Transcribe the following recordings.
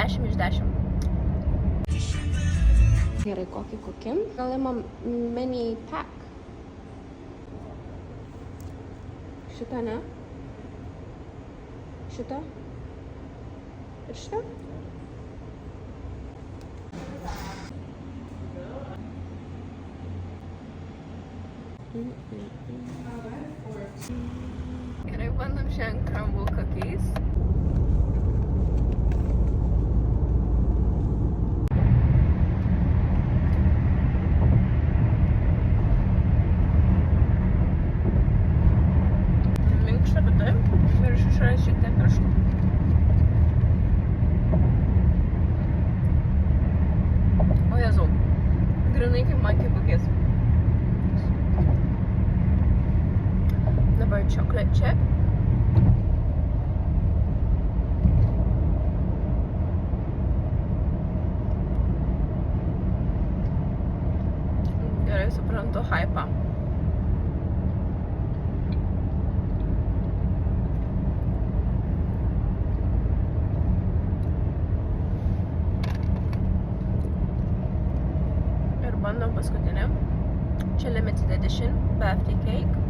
10 iš 10. Gerai, kokį? Gal imam mini pack. Šitą, ne? Šitą? Ir šitą? Gerai, bandom šiandien crumble cookies. Minkšta, bet taip. Ir iš išorės šiek tiek karšta. O Jėzau, grinai kaip monkey cookies. Dabar chocolate chip. Gerai suprantu hypą. Ir bandom paskutinį. Čia limited edition birthday cake.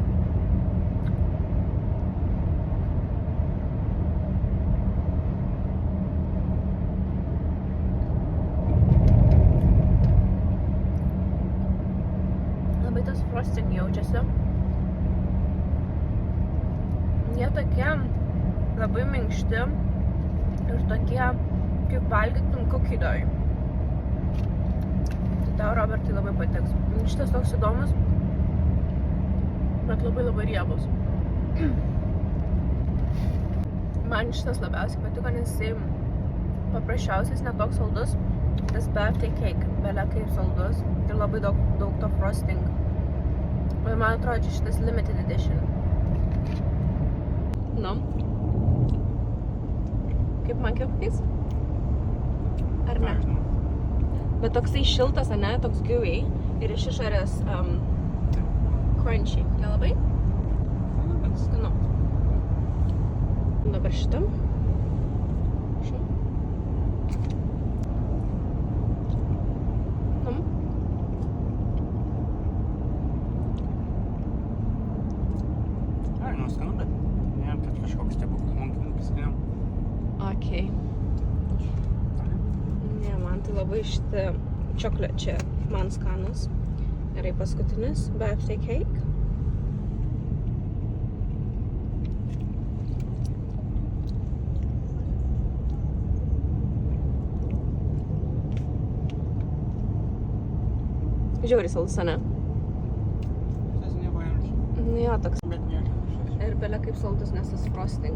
Tas frosting jaučiasi. Jie tokie labai minkšti ir tokie, kaip valgytum kokidoj. Tai tau, Robertai, labai patiks. Šitas toks įdomus, bet labai riebus. Man šitas labiausiai patiko, nes jisai paprasčiausias, netoks saldus. Tas birthday cake, belia kaip saldus ir labai daug to frosting. Ir man atrodo, čia šitas limited edition. Nu. Kaip man kepkais? Ar ne? Bet toksai šiltas, ane? Toks gooey. Ir iš išorės crunchy. Nelabai? Skanu. Dabar šitam. Skanu, bet ne, kad kažkoks stebuklų monkinukas skaniau. Okei. Ne, man tai labai šitą chocolate čia man skanus. Gerai, paskutinis birthday cake. Žiauriai saldus, ane? Tas nieko jaučiu. Nu jo, toks. Bet nieko. Ir belia kaip saldus, nes tas frosting.